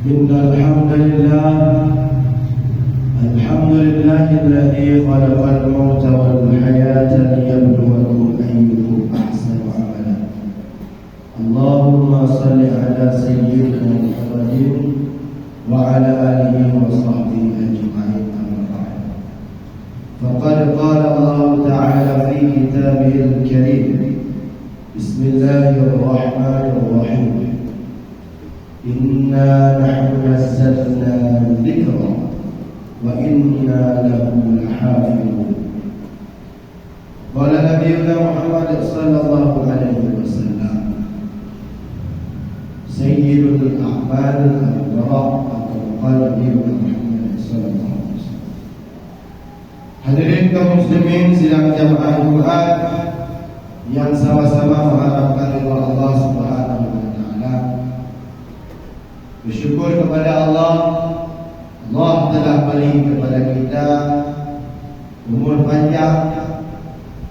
إن الحمد لله الذي خلق الموت والحياة ليبلوكم أيكم أحسن عملا. اللهم صل على سيدنا محمد وعلى آله وصحبه أجمعين. أما بعد، فقد قال الله تعالى في كتابه الكريم: بسم الله الرحمن الرحيم. إنا نحن نزلنا الذكر وإنا له لحافظون. قال نبينا محمد صلى الله عليه وسلم: سيد الأعمال البراء. قال نبينا محمد صلى الله عليه وسلم. Hadirin kaum muslimin sidang jamaah Jumat yang sama-sama mengharapkan ridha Allah Subhanahu wa taala. Bersyukur kepada Allah telah beri kepada kita umur panjang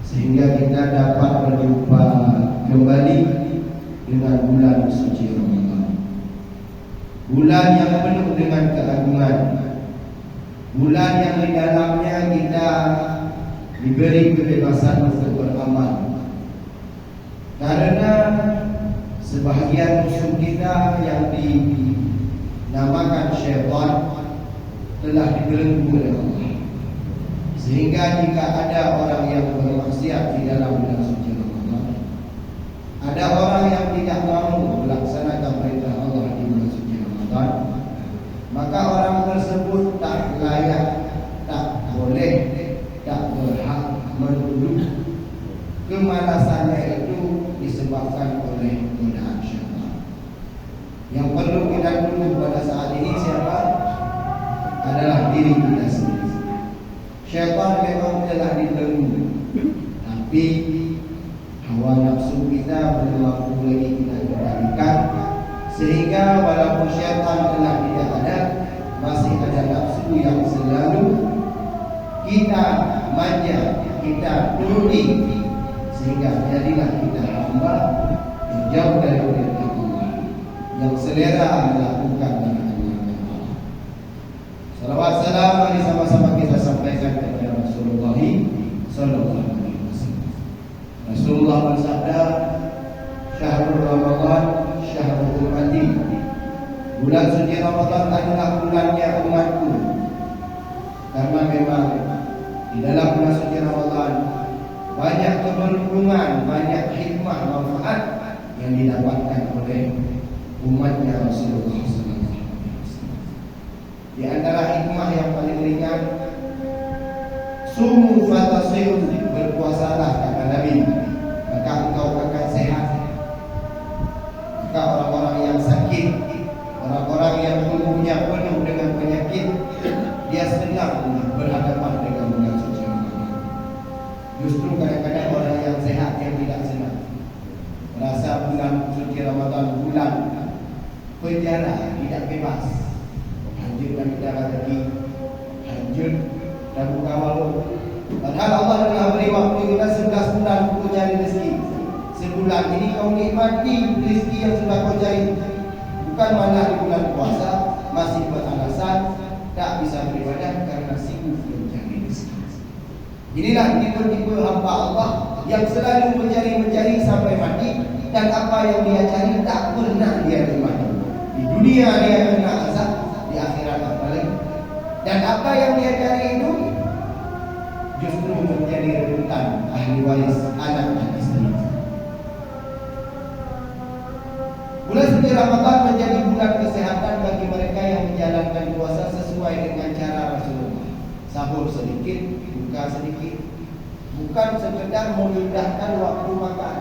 sehingga kita dapat berjumpa kembali dengan bulan suci Ramadan. Bulan yang penuh dengan keagungan, bulan yang di dalamnya kita diberi kebebasan untuk beramal. Karena sebahagian musuh kita yang dinamakan syaitan telah dibelenggu oleh Allah, sehingga jika ada orang yang bermaksiat di dalam bulan suci Ramadan, ada orang yang tidak mau melaksanakan perintah Allah di bulan suci Ramadan, maka orang tersebut tak layak, tak boleh, tak berhak menuduh kemalasannya itu disebabkan oleh godaan syaitan. Yang perlu kita tuduh pada saat ini siapa? Adalah diri kita sendiri. Syaitan memang telah dibelenggu, tapi hawa nafsu kita belum mampu lagi kita kendalikan, sehingga walaupun syaitan telah tidak ada, masih ada nafsu yang selalu kita manja, kita turuti, sehingga jadilah kita hamba yang jauh dari perintah Allah, yang selera melakukan dengan Allah. Salawat salam mari sama-sama kita sampaikan kepada Rasulullah sallallahu alaihi wasallam. Rasulullah bersabda, "Syahrul Ramadan syahrul ummati." Bulan suci Ramadan adalah bulannya umatku. Karena memang di dalam bulan suci Ramadan banyak keberuntungan, banyak hikmah, manfaat yang didapatkan oleh umatnya Rasulullah SAW. Di antara hikmah yang paling ringan, sumu fatasiru, berpuasalah kata Nabi, maka engkau akan sehat. Maka orang-orang yang sakit, orang-orang yang tubuhnya penuh dengan penyakit, dia senang berhadapan dengan bulan suci Ramadan. Justru kadang-kadang orang yang sehat yang tidak senang, merasa bulan suci Ramadan bulan penjara, tidak bebas. Hajur dan darah lagi, hajur dan buka malu. Padahal Allah telah beri waktu kita 11 bulan untuk cari rezeki. Sebulan ini kau nikmati rezeki yang sudah kau cari. Bukan malah di bulan puasa masih beralasan tak bisa beribadah karena sibuk mencari rezeki. Inilah tipe-tipe hamba Allah yang selalu mencari sampai mati, dan apa yang dia cari tak pernah dia nikmati. Di dunia dia kena azab, di akhirat apalagi. Dan apa yang dia cari itu justru menjadi rebutan ahli waris anak dan istri. Bulan suci Ramadan menjadi bulan kesehatan bagi mereka yang menjalankan puasa sesuai dengan cara Rasulullah. Sahur sedikit, buka sedikit, bukan sekedar memindahkan waktu makan.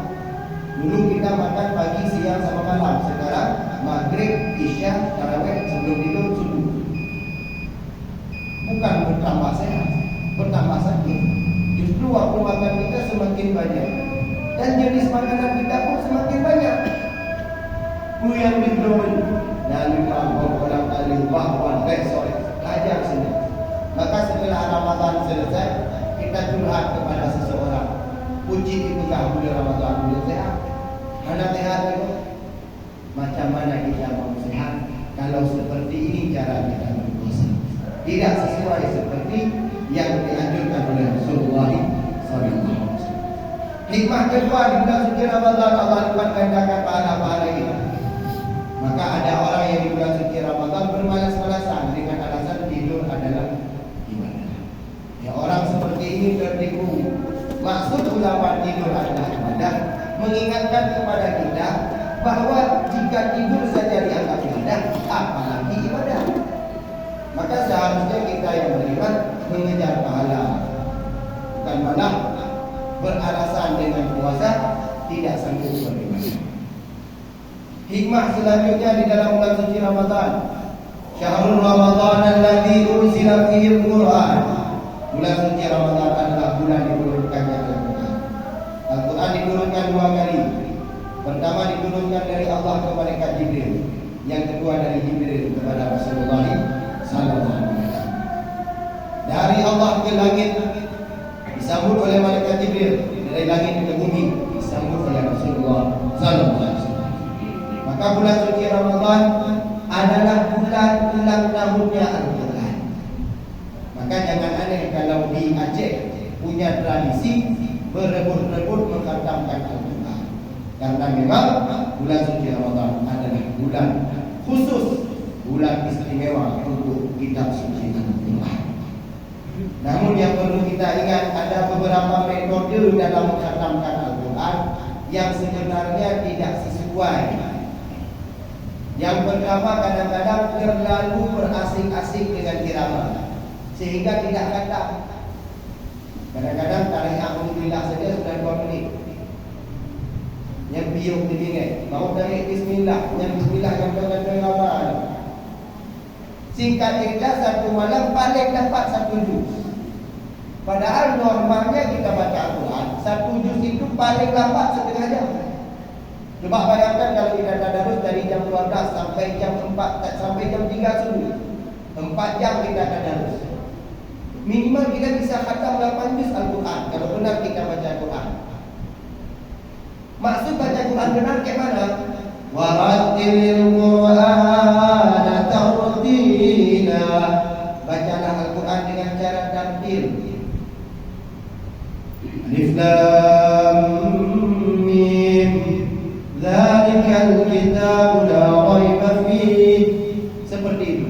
Dulu kita makan pagi, siang sama malam. Sekarang maghrib, isya, tarawih, sebelum tidur, subuh. Bukan bertambah sehat, bertambah sakit. Justru waktu makan kita semakin banyak, dan jenis makanan kita pun semakin banyak. Yang diberi dan orang alim bahwa besok hajar sini. Maka setelah Ramadan selesai, kita curhat kepada seseorang. Puji itu dah bulan Ramadan, bulan sehat. Anak sehat itu. Macam mana kita mau sehat kalau seperti ini cara kita berpuasa? Tidak sesuai seperti yang dianjurkan oleh Rasulullah SAW. Hikmah kedua, di bulan suci Ramadan Allah lipat gandakan pahala-pahala kita. Maka ada orang yang di bulan suci Ramadan bermalas-malasan dengan alasan tidur adalah ibadah. Ya, orang seperti ini tertipu. Maksud ulama tidur adalah ibadah, mengingatkan kepada kita bahwa jika tidur saja dianggap ibadah, apalagi ibadah. Maka seharusnya kita yang beriman mengejar pahala, bukan malah beralasan dengan puasa tidak sanggup beribadah. Hikmah selanjutnya di dalam bulan suci Ramadan, Syahrul Ramadan alladzi unzila fihi al-Qur'an. Bulan suci Ramadan adalah bulan diturunkannya Al-Qur'an. Al-Qur'an diturunkan dua kali. Pertama diturunkan dari Allah ke malaikat Jibril, yang kedua dari Jibril kepada Rasulullah sallallahu alaihi wasallam. Dari Allah ke langit disambut oleh malaikat Jibril, dari langit ke bumi disambut oleh Rasulullah sallallahu alaihi wasallam. Maka bulan suci Ramadan adalah bulan ulang tahunnya Al-Quran. Maka jangan aneh kalau di Aceh punya tradisi berebut-rebut mengkhatamkan Al-Quran. Karena memang bulan suci Ramadan adalah bulan khusus, bulan istimewa untuk kitab suci Al-Quran. Namun yang perlu kita ingat, ada beberapa metode dalam mengkhatamkan Al-Quran yang sebenarnya tidak sesuai. Yang pertama, kadang-kadang terlalu berasing-asing dengan irama sehingga tidak khatam. Kadang-kadang tarik alhamdulillah saja sudah 2 menit. Yang biuk begini, mau tarik bismillah, yang bismillah yang berkata-kata. Singkat cerita, satu malam paling dapat 1 juz. Padahal normalnya kita baca Al-Quran 1 juz itu paling lambat setengah jam. Coba bayangkan kalau kita tadarus dari jam 12 sampai jam 4 sampai jam 3 subuh. 4 jam kita tadarus. Minimal kita bisa khatam 8 juz Al-Quran kalau benar kita baca Al-Quran. Maksud baca Quran benar kayak mana? Warattilil Qur'ana tartila. Bacalah Al-Quran dengan cara tartil. Alif Lam Mim. Dzalikal kitabu la raiba fihi. Seperti itu.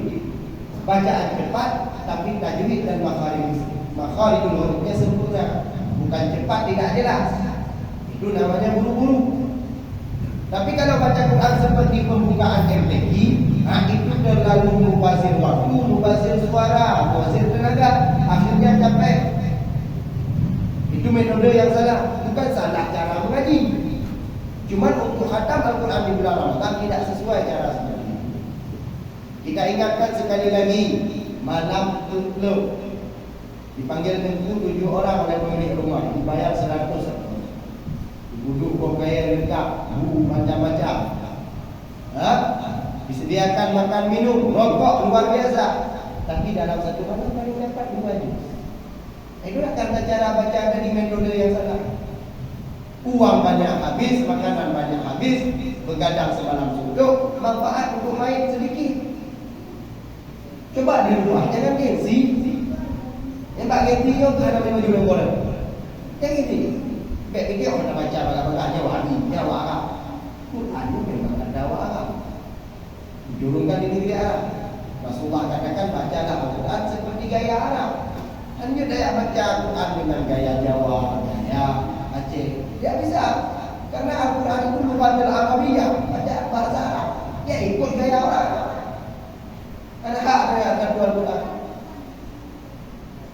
Bacaan cepat tapi tajwid dan makharijul hurufnya sempurna. Bukan cepat tidak jelas. Itu namanya buru-buru. Tapi kalau baca Quran seperti pembukaan MTQ, itu terlalu mubazir waktu, mubazir suara, mubazir tenaga, akhirnya capek. Itu metode yang salah. Bukan salah cara mengaji. Cuma untuk khatam Al-Quran di bulan Ramadan tidak sesuai cara seperti itu. Kita ingatkan sekali lagi, malam tutup dipanggil tengku 7 orang oleh pemilik rumah, dibayar 100. Duduk pakaian lengkap, macam-macam. Disediakan makan minum, rokok luar biasa. Tapi dalam satu malam paling dapat 2 juz. Itulah karena cara baca dari metode yang salah. Uang banyak habis, makanan banyak habis, begadang semalam suntuk, manfaat untuk main sedikit. Coba di rumah, jangan gengsi. Yang tak gengsi itu kerana memang jual bola. Yang ini, baik dia orang baca bagaimana wahdi, Jawa Arab. Quran itu memang ada Arab. Diturunkan di negeri Arab. Rasulullah katakan bacalah Al-Quran seperti gaya Arab. Hanya daya baca Al-Quran dengan gaya Jawa, gaya Aceh. Dia bisa. Karena Al-Quran itu bukan Al-Arabiyah, baca bahasa Arab. Dia ikut gaya orang. Karena hak dengan Al-Quran.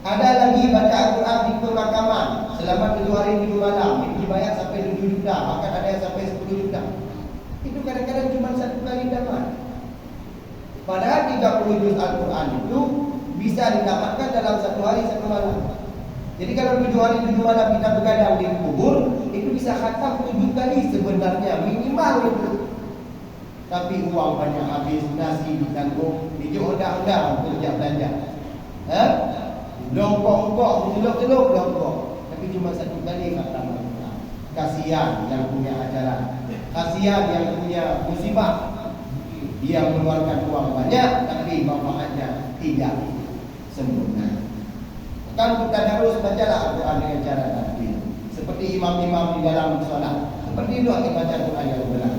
Ada lagi baca Al-Quran di pemakaman selama 7 hari 7 malam. Itu dibayar sampai 7 juta, bahkan ada yang sampai 10 juta. Itu kadang-kadang cuma 1 kali dapat. Padahal 30 juz Al-Quran itu bisa didapatkan dalam 1 hari 1 malam. Jadi kalau 7 hari 7 malam kita begadang di kubur, itu bisa khatam 7 kali sebenarnya, minimal itu. Tapi uang banyak habis, nasi ditanggung, hijau dah untuk belanja. Longkok-longkok, celuk-celuk longkok. Tapi cuma 1 kali khatam Al-Quran. Kasihan yang punya acara. kasihan yang punya musibah. Dia mengeluarkan uang banyak tapi manfaatnya tidak sempurna. Maka untuk tadarus bacalah Al-Quran dengan cara tartil. Seperti imam-imam di dalam sholat. Seperti itu baca Al-Quran yang benar.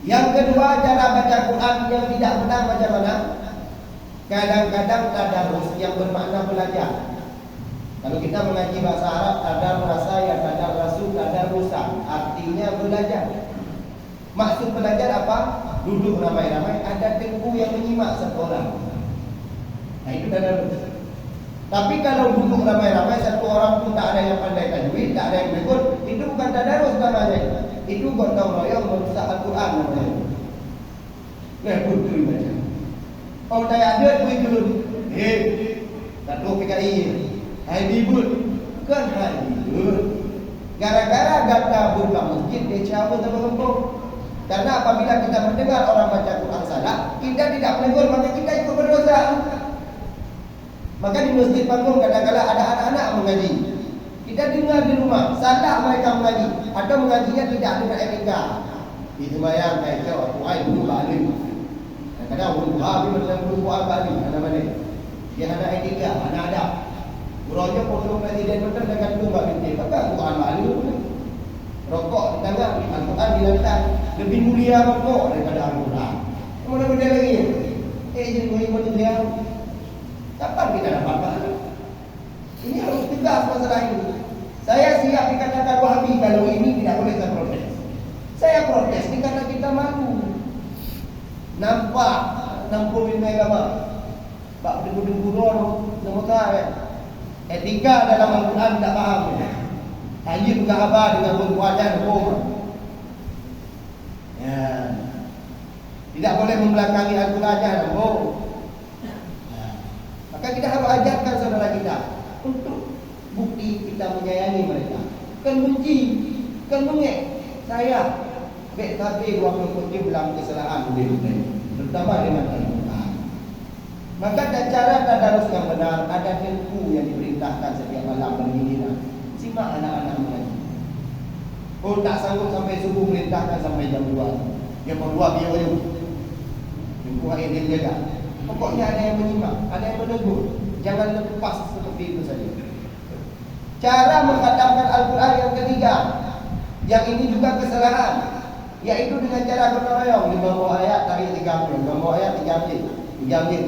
Yang kedua, cara baca Quran yang tidak benar bagaimana? Kadang-kadang tadarus yang bermakna belajar. Kalau kita mengaji bahasa Arab, tadarus ya, tadarus, tadarusan, artinya belajar. Maksud belajar apa? Duduk ramai-ramai, ada tengku yang menyimak satu orang. Nah itu tadarus. Tapi kalau duduk ramai-ramai, satu orang pun tak ada yang pandai tajwid, tak ada yang berikut, itu bukan tadarus namanya. Itu gotong royong merusak Al-Quran namanya. Nah, betul baca. Orang tak ada begitu. Tak tahu PKI. Hai bibut. Kan hai bibut. Gara-gara data buka masjid dia cabut sama kampung. Karena apabila kita mendengar orang baca Quran salah, kita tidak menegur, maka kita ikut berdosa. Maka di masjid panggung kadang-kadang ada anak-anak mengaji. Kita dengar di rumah, salah mereka mengaji atau mengajinya tidak dengan etika. Itu bayang kayak waktu ai dulu balik. Kadang-kadang orang habis macam dulu balik mana-mana. Dia ada etika, ada adab. Gurunya pokok presiden betul dengan tunggal binti. Maka Quran balik. Rokok di tangan, Al-Quran di lantai. Lebih mulia rokok daripada Al-Quran. Mana benda lagi? Jadi boleh dia. Kapan kita dapat pahala? Ini harus tegas masalah ini. Saya siap dikatakan Wahabi kalau ini tidak boleh saya protes. Saya protes ini karena kita malu. Nampak 60 agama. Pak Dengku-dengku nama saya. Etika dalam Al-Quran tidak paham. Hanya juga abah dengan berpuasan hukum. Ya. Tidak boleh membelakangi Al-Quran. Maka kita harus ajarkan saudara kita untuk bukti kita menyayangi mereka. Kan benci, kan mengek. Saya BKB waktu pergi bilang kesalahan boleh, terutama dengan Al-Quran. Maka ada cara tadarus yang benar, ada ilmu yang diperintahkan setiap malam berdirilah. Simak anak-anak mengaji. Oh tak sanggup sampai subuh perintahkan sampai jam 2. Jam 2 biar wajib. Jumpa air dia jaga. Pokoknya ada yang menyimak, ada yang menegur. Jangan lepas seperti itu saja. Cara mengkhatamkan Al-Quran yang ketiga, yang ini juga kesalahan, yaitu dengan cara gotong royong. 50 ayat tarik 3 menit, 50 ayat 3 menit,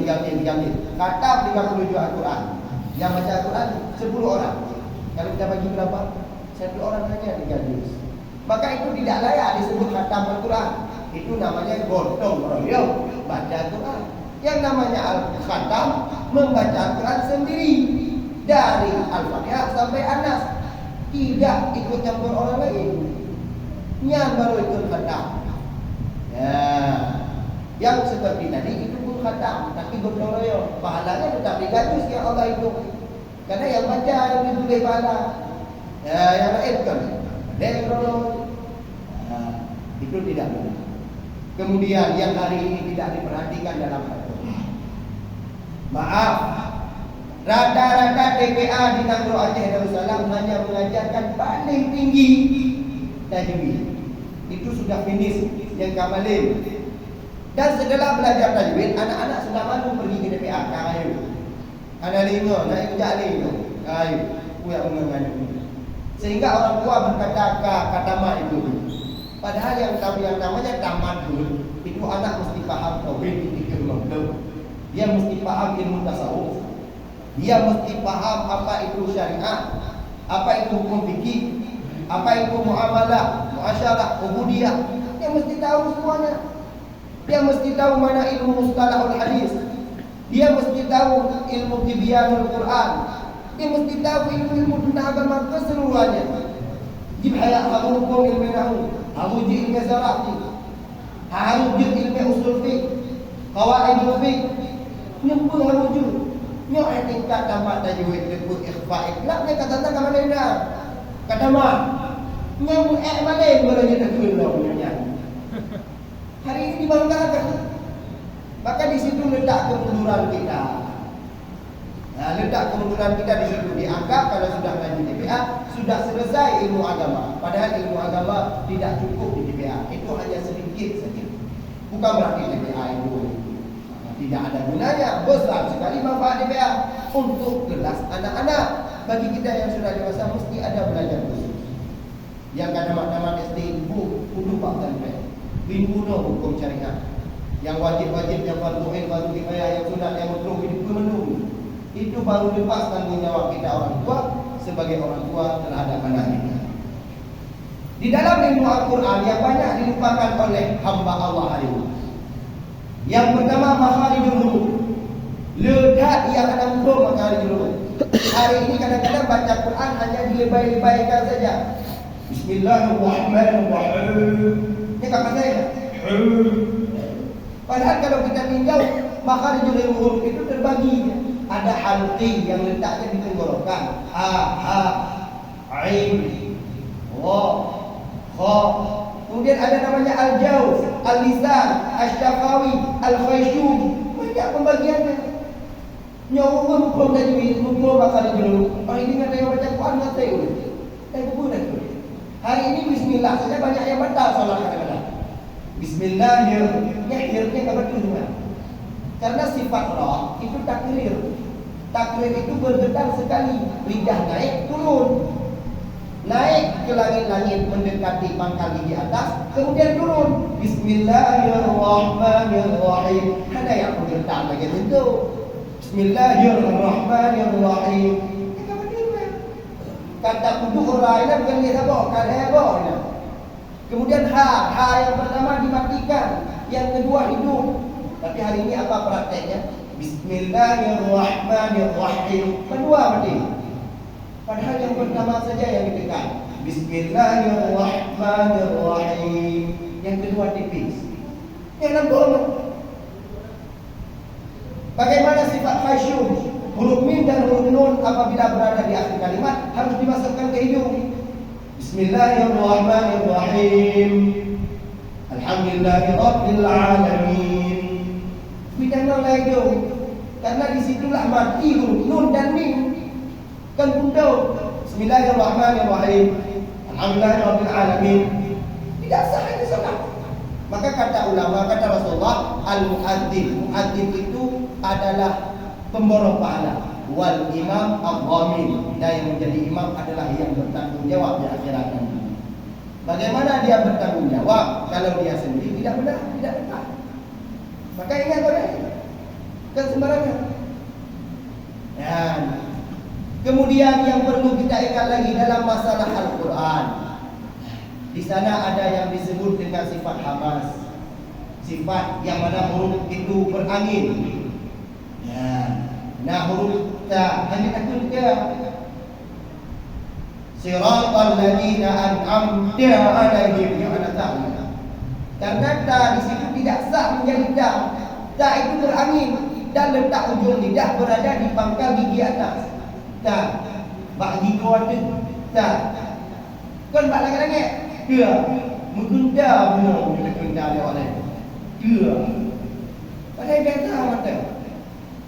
3 menit. Khatam 37 Al-Quran. Yang baca Al-Quran 10 orang. Kalau kita bagi berapa? 1 orang saja 3 juz. Maka itu tidak layak disebut khatam Al-Quran. Itu namanya gotong royong baca Al-Quran. Yang namanya Al-Khatam membaca Al-Quran sendiri dari Al-Fatihah sampai An-Nas, tidak ikut campur orang lain. Yang baru ikut khatam. Ya, yang seperti tadi itu pun khatam, tapi gotong royong. Pahalanya tetap digaji yang Allah itu. Karena yang baca yang ditulis pahala. Ya, yang lain kan. Itu tidak benar. Kemudian yang hari ini tidak diperhatikan dalam Al-Quran. Maaf, rata-rata TPA di Nagro Aceh Darussalam hanya mengajarkan paling tinggi tajwid. Itu sudah finish yang kamalin. Dan setelah belajar tajwid, anak-anak sudah malu pergi ke TPA. Kayu, ada lima, naik jali tu, kayu, punya mengadu. Sehingga orang tua berkata kata mak itu. Padahal yang namanya tamadun itu anak mesti paham tauhid, fikih mazhab. Dia mesti paham ilmu tasawuf. Dia mesti paham apa itu syariat, apa itu hukum fikih, apa itu muamalah, muasyarah, ubudiyah. Dia mesti tahu semuanya. Dia mesti tahu mana ilmu mustalahul hadis. Dia mesti tahu ilmu tibyanul Quran. Dia mesti tahu ilmu tentang agama keseluruhannya. Jibhaya hukum ilmu nahwu. Harus ilmu zarah, harus ilmu usul fiqh, qawaid fiqh, nyempur harus nyo tingkat tamat tajwid lebut ikhfa ikhlas ni kata tentang mana dah kata mak nyambut malay boleh jadi dulu punya hari ini dibanggakan. Maka di situ letak kemunduran kita. Letak keuntungan kita di situ. Dianggap kalau sudah ngaji TPA sudah selesai ilmu agama. Padahal ilmu agama tidak cukup di TPA. Itu hanya sedikit saja. Bukan berarti TPA itu tidak ada gunanya. Besar sekali manfaat TPA untuk kelas anak-anak. Bagi kita yang sudah dewasa mesti ada belajar khusus. Yang kadang-kadang SD ibu kudu pak tanpa bingung hukum syariat. Yang wajib-wajib, yang fardu ain, fardu kifayah, yang sunat, yang makruh itu menunggu. Itu baru lepas tanggung jawab kita orang tua sebagai orang tua terhadap anak kita. Di dalam ilmu Al-Quran yang banyak dilupakan oleh hamba Allah hari ini. Yang pertama makharijul huruf. Lekat yang ada huruf makharijul huruf. Hari ini kadang-kadang baca Quran hanya dilebay-lebaykan saja. Bismillahirrahmanirrahim. Ini kakak saya. Padahal kalau kita tinjau makharijul huruf itu terbagi. Ada halqi yang letaknya di tenggorokan. Ha, ain, wa, kha. Kemudian ada namanya al-jauz, al-lisan, asy-syafawi, al-khayshum. Banyak pembagiannya. Nyawa mumpung tajwid, mumpung makharijul huruf. Hari ini ada yang baca Quran mati udah. Bukan. Hari ini bismillah saja banyak yang batal salat kadang-kadang. Bismillahirrahmanirrahim. Akhirnya enggak betul juga. Karena sifat ra itu takrir. Takrir itu bergetar sekali. Lidah naik, turun. Naik ke langit-langit mendekati pangkal gigi atas, kemudian turun. Bismillahirrahmanirrahim. Ada yang bergetar lagi itu. Bismillahirrahmanirrahim. Kata kudu orang ini bukan dia apa? Kalebo. Kemudian ha yang pertama dimatikan, yang kedua hidup. Tapi hari ini apa prakteknya? Bismillahirrahmanirrahim. Kedua berarti. Padahal yang pertama saja yang ditekan. Bismillahirrahmanirrahim. Yang kedua tipis. Jangan bohong. Bagaimana sifat khasyum? Huruf mim dan huruf nun apabila berada di akhir kalimat harus dimasukkan ke hidung. Bismillahirrahmanirrahim. Alhamdulillahirabbil alamin. Bidang hidung. Karena disitulah mati huruf nun dan mim. Kan bundau. Bismillahirrahmanirrahim. Alhamdulillahirabbil alamin. Tidak sah itu salah. Maka kata ulama, kata Rasulullah, al-muadzin. Muadzin itu adalah pemborong pahala. Wal imam al-ghamin. Dan yang menjadi imam adalah yang bertanggung jawab di akhirat nanti. Bagaimana dia bertanggung jawab kalau dia sendiri tidak benar, tidak benar? Maka ingat orang kan sembarangan. Dan kemudian yang perlu kita ingat lagi dalam masalah Al-Quran, di sana ada yang disebut dengan sifat hamas, sifat yang mana huruf itu berangin. Nah huruf ta hanya takut ke siratal ladzina an'amta 'alaihim yang ada ta. Karena ta di situ tidak sah menjadi ta. Ta itu berangin dan letak ujung lidah berada di pangkal gigi atas. Ta bagi kuat ta. Kan bak lagi-lagi. Dia mengunda benar mengunda dia oleh. Dia. Padahal dia tahu mata.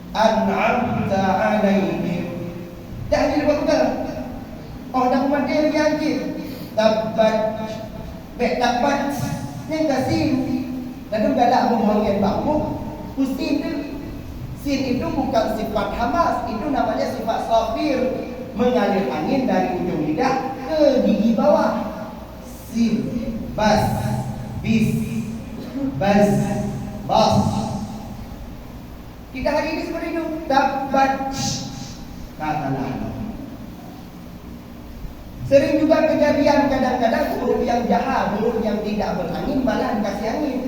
An'amta 'alaihim. Tak ada betul. Oh dah mati lagi anjir. Tabat. Baik tabat. Yang kasin. Dan galak membangun bangku. Pusin tu. Sin itu bukan sifat hamas, itu namanya sifat safir, mengalir angin dari ujung lidah ke gigi bawah. Sin, bas, bis, bas, bas. Kita hari ini seperti itu. Tabat. Katalah. Sering juga kejadian kadang-kadang huruf yang jahat, huruf yang tidak berangin malah dikasih angin.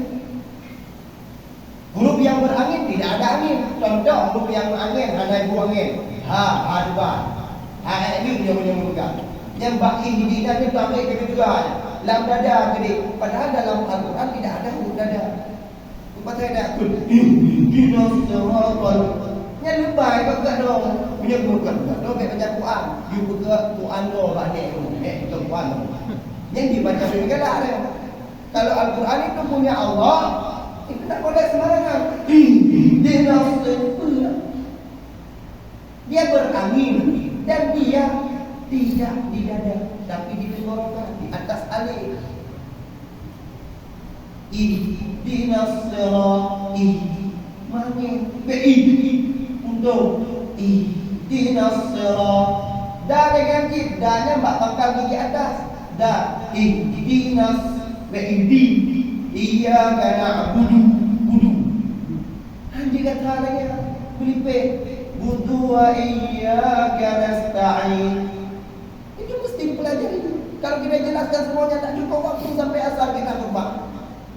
Huruf yang berangin tidak ada angin. Contoh huruf yang berangin ada dua angin. Ha dua. Ha ini punya muka. Yang baki di lidah itu sampai ke kedua. Lam dada gede. Padahal dalam Al-Quran tidak ada huruf dada. Lepas saya dah akut. Yang lebay bukan dong. Punya bukan dong. Baik baca Quran. You buka Quran dong. Itu Quran. Yang dibaca juga ada. Kalau Al-Quran itu punya Allah, itu tak boleh sembarangan. Dia Dan dia tidak di dada, tapi di tenggorokan, di atas alif. Ihdinas sirat, mane bi untuk ihdinas sirat. Da dengan jid, danya mbak pangkal gigi atas. Da ihdinas bi iyyaka na'budu budu. Handi kata lagi belipet budu wa iyyaka nasta'in. Itu mesti dipelajari. Kalau kita jelaskan semuanya tak cukup waktu sampai asar kita lupa.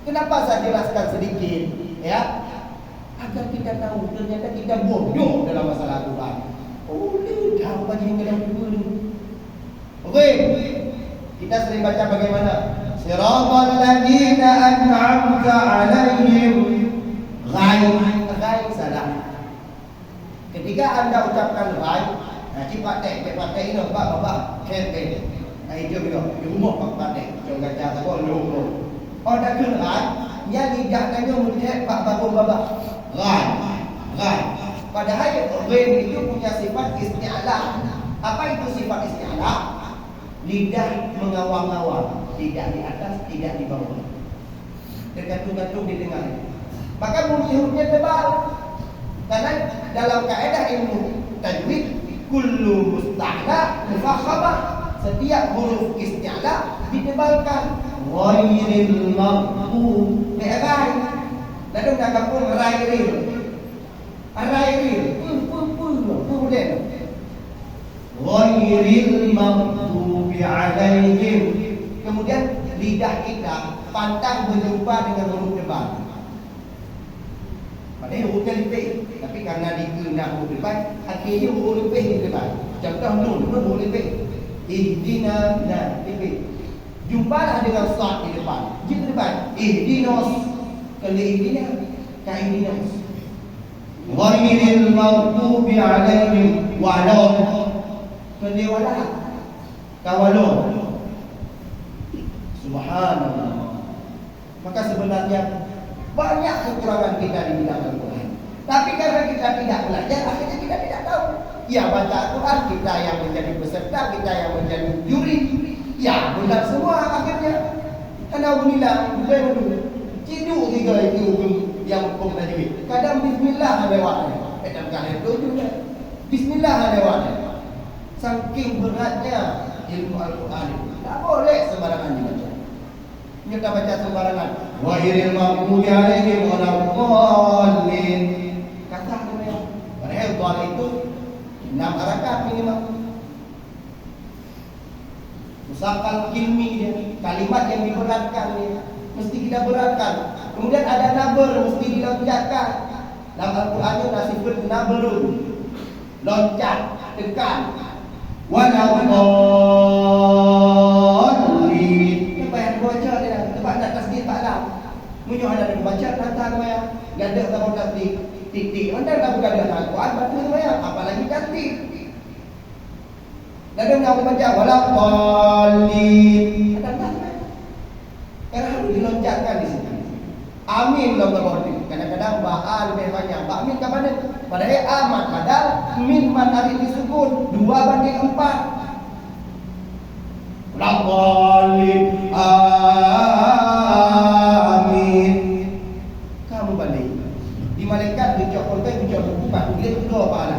Kenapa saya jelaskan sedikit, ya? Agar kita tahu ternyata kita bodoh dalam masalah Al-Quran. Oh, tahu bagi yang dalam dulu. Oke, kita sering baca bagaimana? Siratal ladzina an'amta 'alaihim ghairi salah. Ketika Anda ucapkan ghaib, cepat ini bapak kempen. Itu bila di rumah pak patek, jangan kata kau lu. Oh dah ghaib, yang lidahnya mudah pak babu baba. Ghaib. Padahal ghaib itu punya sifat isti'ala. Apa itu sifat isti'ala? Lidah mengawang-awang, tidak di atas, tidak di bawah. Tergantung-gantung didengar. Maka bunyi hurufnya tebal. Karena dalam kaedah ilmu tajwid, kullu musta'la mufakhamah. Setiap huruf isti'la ditebalkan. Ghairil maghdub. Berai. Lalu dah kampung rairil. Arairil. Kemudian ghairil maghdub 'alaihim. Kemudian lidah kita pantang berjumpa dengan huruf tebal. Padahal huruf lepeh, tapi karena dikena huruf depan, akhirnya huruf lepeh di depan. Contoh nun huruf lepeh. Ihdina lepeh. Jumpalah dengan sad di depan. Di depan. Ihdinos. Kalau ihdina, kaidinos. Ghairil maghdubi 'alaihim walad. Kaliwala. Kawalun. Subhanallah. Maka sebenarnya banyak kekurangan kita di bidang Al-Quran. Tapi karena kita tidak belajar, akhirnya kita tidak tahu. Ya baca Al-Quran, kita yang menjadi peserta, kita yang menjadi juri. Ya benar semua akhirnya. Alhamdulillah, betul. Ciduk tiga itu yang hukum tajwid. Kadang bismillah lewatnya. Kadang kali itu juga bismillah lewatnya. Saking beratnya ilmu Al-Quran, tak boleh sembarangan dibaca. Kita baca sembarangan. Ghairil maghdubi 'alaihim waladdallin. Kata dia. Padahal dhal itu 6 harakat minimal. Musakal kilmi dia, kalimat yang diberatkan dia, mesti kita beratkan. Kemudian ada naber, mesti dilonjatkan. Dalam Al-Quran itu nasibut naberun, loncat, tekan. Waladdallin. Apa yang baca dia? Tempat nak tasbih tak ada. Munyo ada baca datang ya. Gada kamu tasbih titik. Mana kamu gada Al-Quran baca ya? Apalagi tasbih. Lalu nak baca waladdallin. Karena harus dilonjatkan di sini. Amin Allah berdoa. Kadang-kadang ba'al lebih banyak. Ba'min ke mana? Padahal amat padahal min matahari disukun 2:4. Waladdallin. Amin. Kamu balik. Di malaikat dicok konten dicok bukan. Dia berdoa pahala.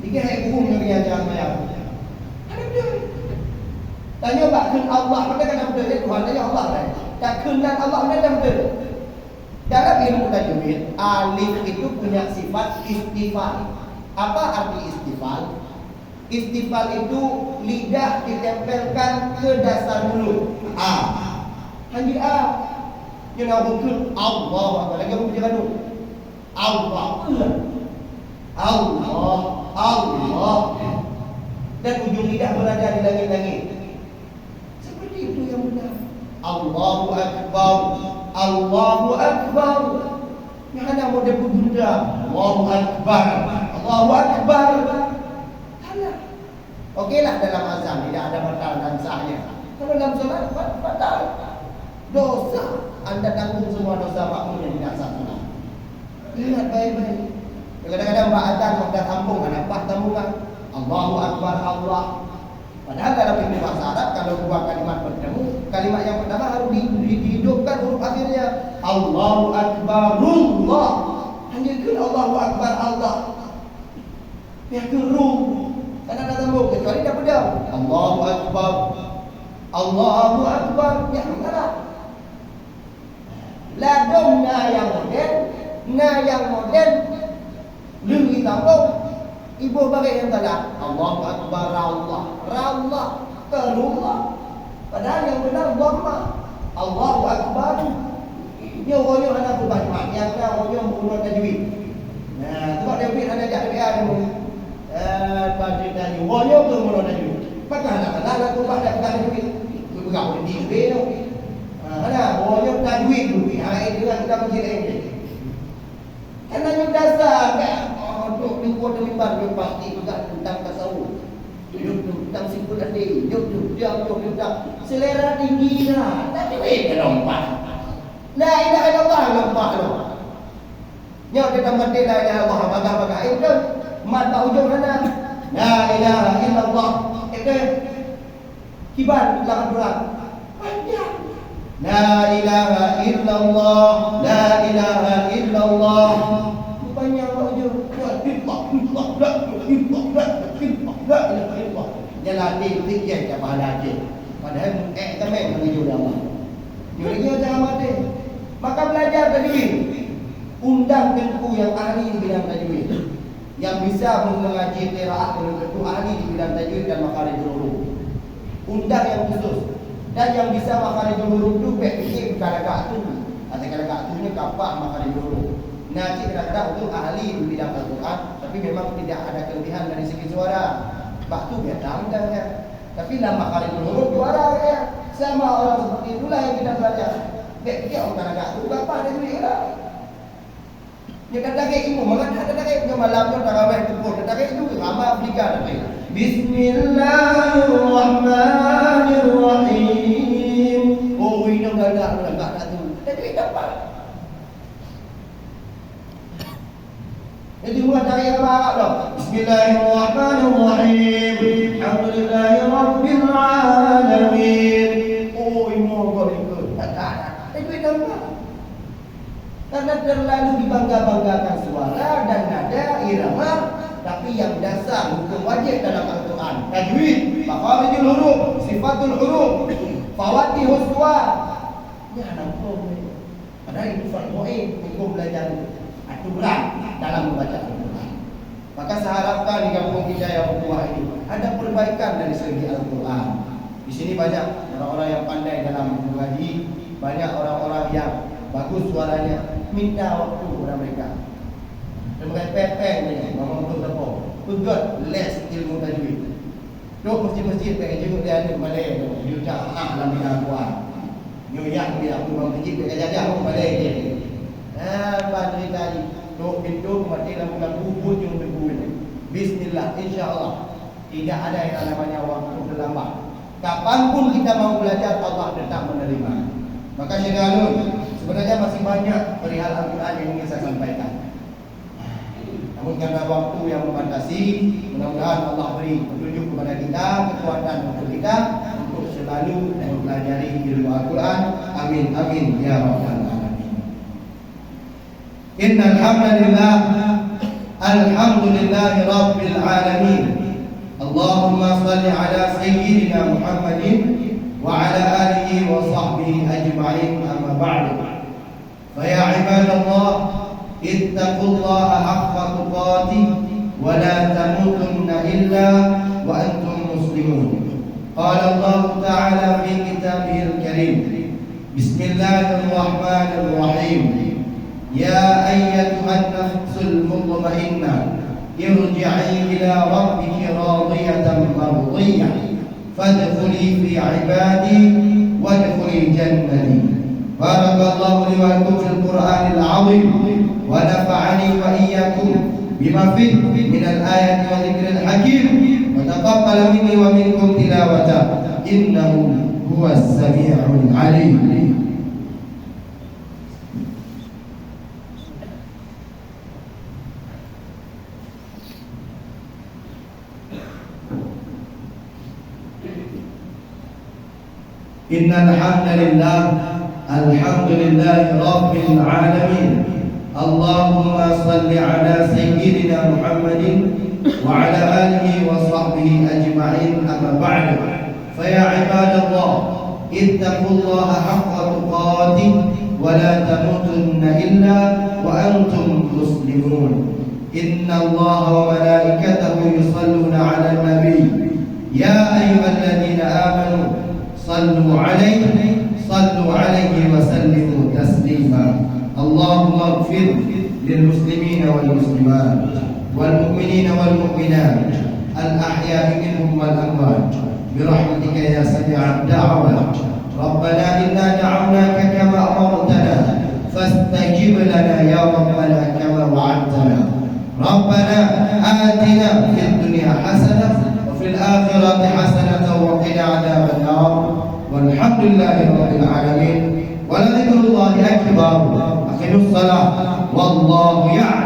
Tiga hari hukum yang jangan bayar. Tanya bakun Allah, maka kena betul Tuhan tanya Allah dah. Tak kenal Allah dah betul. Dalam ilmu tajwid, alif itu punya sifat istifal. Apa arti istifal? Istifal itu lidah ditempelkan ke dasar mulut. A. Hanya A. Yang nak hukum Allah. Apa lagi aku bicara dulu? Allah. Allah. Allah. Dan ujung lidah berada di langit-langit. Itu yang benar. Allahu Akbar. Allahu Akbar. Yang ada model bunda. Allahu Akbar. Allahu Akbar. Salah. Okeylah dalam azan tidak ada batal dan sahnya. Kalau dalam solat batal. Dosa. Anda tanggung semua dosa makmum yang tidak sah solat. Ingat baik-baik. Kadang-kadang Pak Azan sudah tampung anak Pak tambungan. Allahu Akbar Allah. Padahal dalam ilmu bahasa Arab kalau dua kalimat bertemu, kalimat yang pertama harus dihidupkan huruf akhirnya. Allahu Akbarullah. Hanya kan Allahu Akbar Allah. Ya kerum. Karena ada tambung kecuali dah pedang. Allahu Akbar. Allahu Akbar. Ya mana? Ladung na yang modern lebih tambung. Ibu bagi yang tanda Allahu Akbar Allah. Rallah kerumah. Padahal yang benar dhamma. Allahu Akbar. Dia orang anak berbanyak yang orang bunuh tajwid. Nah, sebab dia ada dia ada pada tadi orang tu bunuh tajwid. Maka nak aku pada tajwid. Bergaul di beno. Ada orang tajwid dulu. Hari ini kita menjadi ini. Karena yang dasar kan untuk lingkup demi baru pasti juga tentang tasawuf. Tentang simpulan dia, diam selera tinggi lah. Tak duit lompat. La ilaha illallah lompat lo. Nyok dia tambah la ilaha illallah baga-baga itu mata ujung mana? La ilaha illallah. Itu kibar lawan doang. Panjang. La ilaha illallah, la ilaha illallah. Banyak ujung. Jalan ni fikir ke pahala je. Padahal temen menuju Allah. Jurusnya jangan mati. Maka belajar tajwid. Undang tentu yang ahli di bidang tajwid. Yang bisa mengaji qiraat tentu ahli di bidang tajwid dan makharijul huruf. Undang yang khusus. Dan yang bisa makharijul huruf tu fikir kadang-kadang tu. Ada kadang-kadang tu kapal makharijul huruf. Nanti kadang-kadang itu ahli di bidang Al-Quran, tapi memang tidak ada kelebihan dari segi suara. Sebab tu biar tangga ya. Tapi lama kali huruf juara ya. Sama orang seperti itulah yang kita belajar. Dia orang kadang-kadang tu berapa ada duit lah. Dia kata kayak ilmu, maka kata kayak punya malam tu dah ramai tempur. Kata kayak itu ramai Afrika tapi. Bismillahirrahmanirrahim. Oh ini enggak ada tu. Tapi dapat. Jadi buat dari apa Arab? Bismillahirrahmanirrahim. Alhamdulillahirabbil alamin. Oh ini boleh tak. Itu apa? Karena terlalu dibangga-banggakan suara dan nada irama, tapi yang dasar hukum wajib dalam Al-Quran. Tajwid, makharijul huruf, sifatul huruf, fawatihus suwar. Ya nampak. Padahal itu fardu'ain hukum belajar aturan dalam membaca Al-Quran. Maka saya harapkan di kampung kita yang berbuah ini ada perbaikan dari segi Al-Quran. Di sini banyak orang-orang yang pandai dalam mengaji, banyak orang-orang yang bagus suaranya. Minta waktu kepada mereka. Mereka pepeng ni, ngomong betul-betul. Pegot les ilmu tajwid. Duk masjid-masjid pengen jenguk dia ada Malay tu. Dia ucap dalam bina kuat. Nyoyak dia aku bang masjid pengen jaga aku Malay dia. Pada tadi duk pintu mati dalam bulan bubut yang berbuih. Bismillah, insya-Allah. Tidak ada yang namanya waktu terlambat. Kapanpun kita mau belajar, Allah tetap menerima. Maka syekh sebenarnya masih banyak perihal Al-Quran yang ingin saya sampaikan. Namun karena waktu yang membatasi, mudah-mudahan Allah beri petunjuk kepada kita, kekuatan untuk kita untuk selalu mempelajari ilmu Al-Quran. Amin, amin ya rabbal alamin. Innal hamdalillah, alhamdulillahi rabbil alamin. Allahumma salli ala sayyidina Muhammadin وعلى آله وصحبه أجمعين أما بعد فيا عباد الله اتقوا الله حق تقاته ولا تموتن إلا وأنتم مسلمون. قال الله تعالى في كتابه الكريم بسم الله الرحمن الرحيم يا أيتها النفس المطمئنة ارجعي إلى ربك راضية مرضية فادخلي في عبادي وادخلي جنتي. بارك الله لي ولكم في القرآن العظيم ونفعني وإياكم بما فيه من الآيات والذكر الحكيم وتقبل مني ومنكم تلاوته إنه هو السميع العليم. Innal hamdalillah, alhamdulillahi rabbil alamin. Allahumma salli ala sayyidina Muhammadin wa ala alihi wa sahbihi ajma'in, amma ba'du. Fa ya ibadallah, ittaqullaha haqqa tuqatih wa la tamutunna illa wa antum muslimun. Inna Allaha wa malaikatahu yusalluna 'alan nabiy. Ya ayyuhalladzina amanu sallu 'alaihi wa sallimu taslima. Allahumma ighfir lil muslimina wal muslimat wal mu'minina wal mu'minat al ahya'i minhum wal amwat bi rahmatika ya sami'ad da'wat. Rabbana inna da'awnaka kama amartana fastajib lana ya rabbana kama wa'adtana. Rabbana atina fid dunya hasanah wa fil akhirati hasanah wa qina adzaban nar. Walhamdulillahi rabbil alamin. Wa la dzikrullahi akbar. Aqimus salat wallahu ya'lam.